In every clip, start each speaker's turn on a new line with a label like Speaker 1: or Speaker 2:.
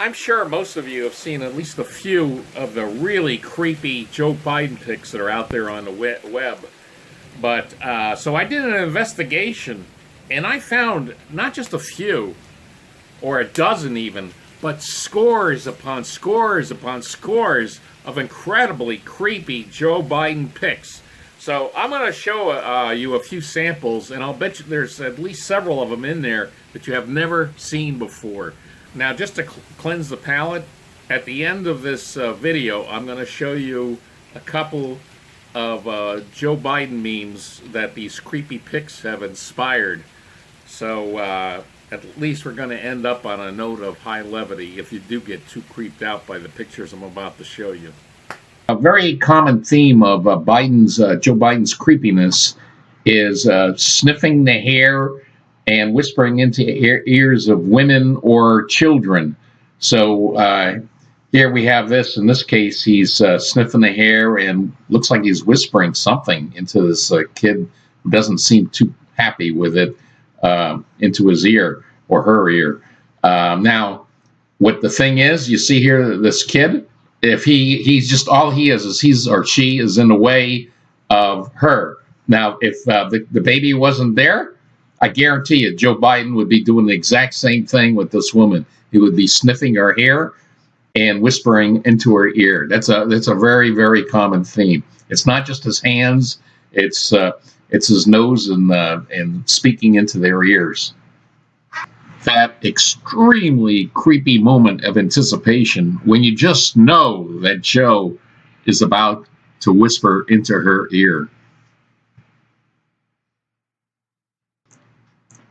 Speaker 1: I'm sure most of you have seen at least a few of the really creepy Joe Biden pics that are out there on the web. But so I did an investigation, and I found not just a few, or a dozen even, but scores upon scores upon scores of incredibly creepy Joe Biden pics. So I'm going to show you a few samples, and I'll bet you there's at least several of them in there that you have never seen before. Now, just to cleanse the palate, at the end of this video, I'm going to show you a couple of Joe Biden memes that these creepy pics have inspired. So at least we're going to end up on a note of high levity if you do get too creeped out by the pictures I'm about to show you. A very common theme of Joe Biden's creepiness is sniffing the hair and whispering into ears of women or children. So here we have this. In this case, he's sniffing the hair and looks like he's whispering something into this kid who doesn't seem too happy with it, into his ear or her ear. Now, what the thing is, you see here, this kid, if he's just, all he is he's or she is in the way of her. Now, if the baby wasn't there, I guarantee you, Joe Biden would be doing the exact same thing with this woman. He would be sniffing her hair and whispering into her ear. That's a very, very common theme. It's not just his hands; it's his nose and speaking into their ears. That extremely creepy moment of anticipation when you just know that Joe is about to whisper into her ear.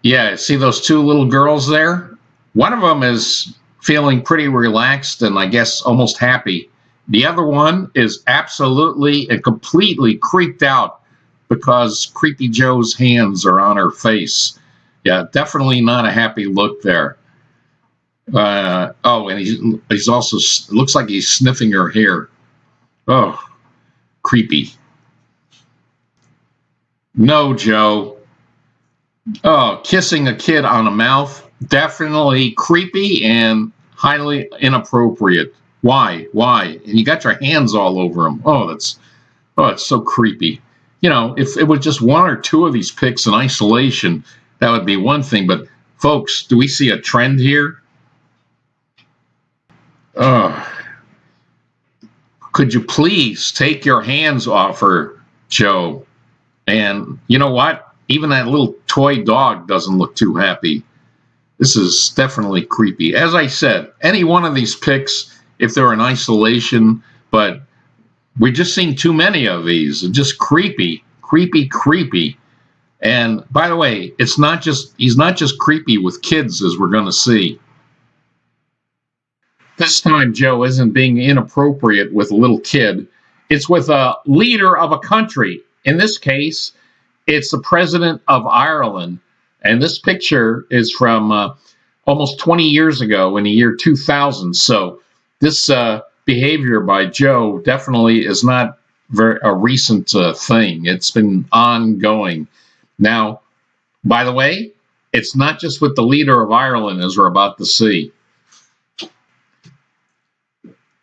Speaker 1: Yeah, see those two little girls there? One of them is feeling pretty relaxed and I guess almost happy. The other one is absolutely and completely creeped out because Creepy Joe's hands are on her face. Yeah, definitely not a happy look there. Oh, and he's also, looks like he's sniffing her hair. Oh, creepy. No, Joe. Oh, kissing a kid on the mouth, definitely creepy and highly inappropriate. Why? And you got your hands all over him. It's so creepy. You know, if it was just one or two of these pics in isolation, that would be one thing. But folks, do we see a trend here? Could you please take your hands off her, Joe? And you know what? Even that little toy dog doesn't look too happy. This is definitely creepy. As I said, any one of these pics, if they're in isolation, but we're just seeing too many of these. Just creepy. And by the way, he's not just creepy with kids, as we're going to see. This time, Joe isn't being inappropriate with a little kid. It's with a leader of a country. In this case, it's the president of Ireland. And this picture is from almost 20 years ago in the year 2000. So this behavior by Joe definitely is not a recent thing. It's been ongoing. Now, by the way, it's not just with the leader of Ireland, as we're about to see.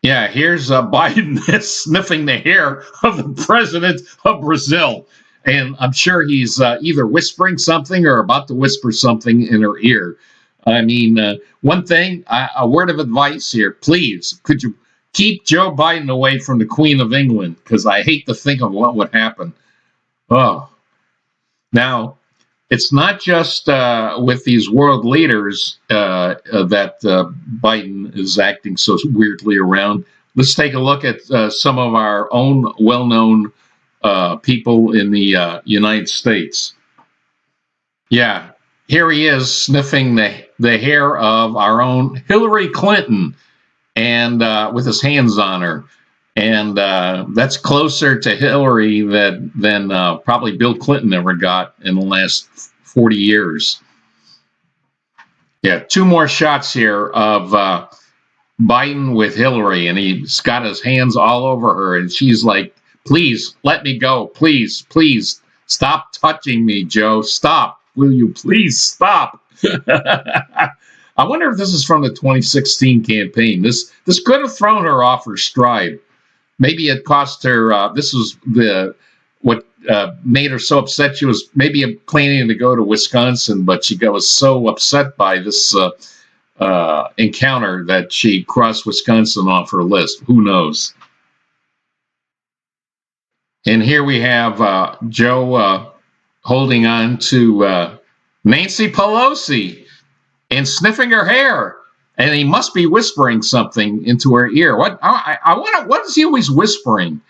Speaker 1: Yeah, here's Biden sniffing the hair of the president of Brazil. And I'm sure he's either whispering something or about to whisper something in her ear. I mean, one thing, a word of advice here, please, could you keep Joe Biden away from the Queen of England? Because I hate to think of what would happen. Oh, now, it's not just with these world leaders that Biden is acting so weirdly around. Let's take a look at some of our own well-known people in the United States. Yeah, here he is sniffing the hair of our own Hillary Clinton, and with his hands on her. And that's closer to Hillary than probably Bill Clinton ever got in the last 40 years. Yeah, two more shots here of Biden with Hillary, and he's got his hands all over her, and she's like, please, let me go. Please, stop touching me, Joe. Stop. Will you please stop? I wonder if this is from the 2016 campaign. This could have thrown her off her stride. Maybe it cost her. This was what made her so upset. She was maybe planning to go to Wisconsin, but she was so upset by this encounter that she crossed Wisconsin off her list. Who knows? And here we have Joe holding on to Nancy Pelosi and sniffing her hair, and he must be whispering something into her ear. What I wonder, what is he always whispering?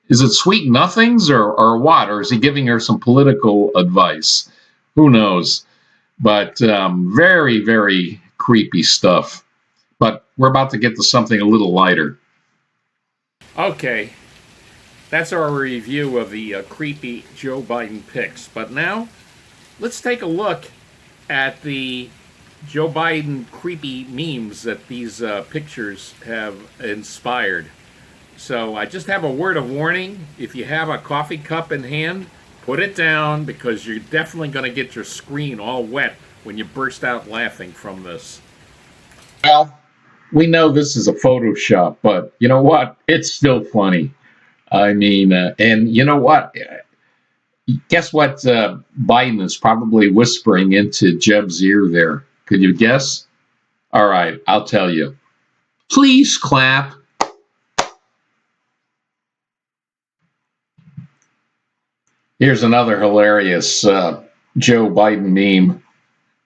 Speaker 1: Is it sweet nothings or what? Or is he giving her some political advice? Who knows? But very, very creepy stuff. But we're about to get to something a little lighter. Okay. That's our review of the creepy Joe Biden pics. But now, let's take a look at the Joe Biden creepy memes that these pictures have inspired. So I just have a word of warning. If you have a coffee cup in hand, put it down, because you're definitely going to get your screen all wet when you burst out laughing from this. Well, we know this is a Photoshop, but you know what? It's still funny. I mean, and you know what? Guess what Biden is probably whispering into Jeb's ear there? Could you guess? All right, I'll tell you. Please clap. Here's another hilarious Joe Biden meme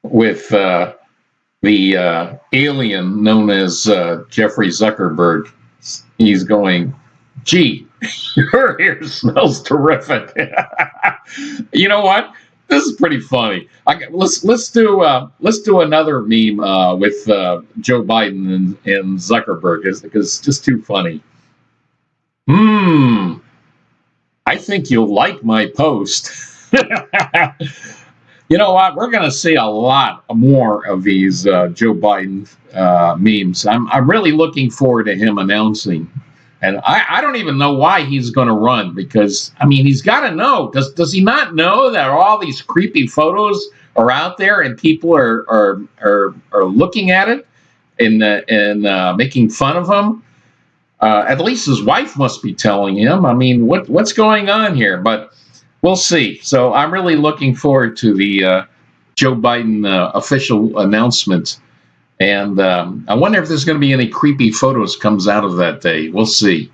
Speaker 1: with the alien known as Jeffrey Zuckerberg. He's going, gee, your hair smells terrific. You know what? This is pretty funny. Let's do another meme with Joe Biden and Zuckerberg, because it's just too funny. I think you'll like my post. You know what? We're going to see a lot more of these Joe Biden memes. I'm really looking forward to him announcing. And I don't even know why he's going to run, because, I mean, he's got to know. Does he not know that all these creepy photos are out there and people are looking at it and making fun of him? At least his wife must be telling him. I mean, what's going on here? But we'll see. So I'm really looking forward to the Joe Biden official announcement. And I wonder if there's going to be any creepy photos comes out of that day. We'll see.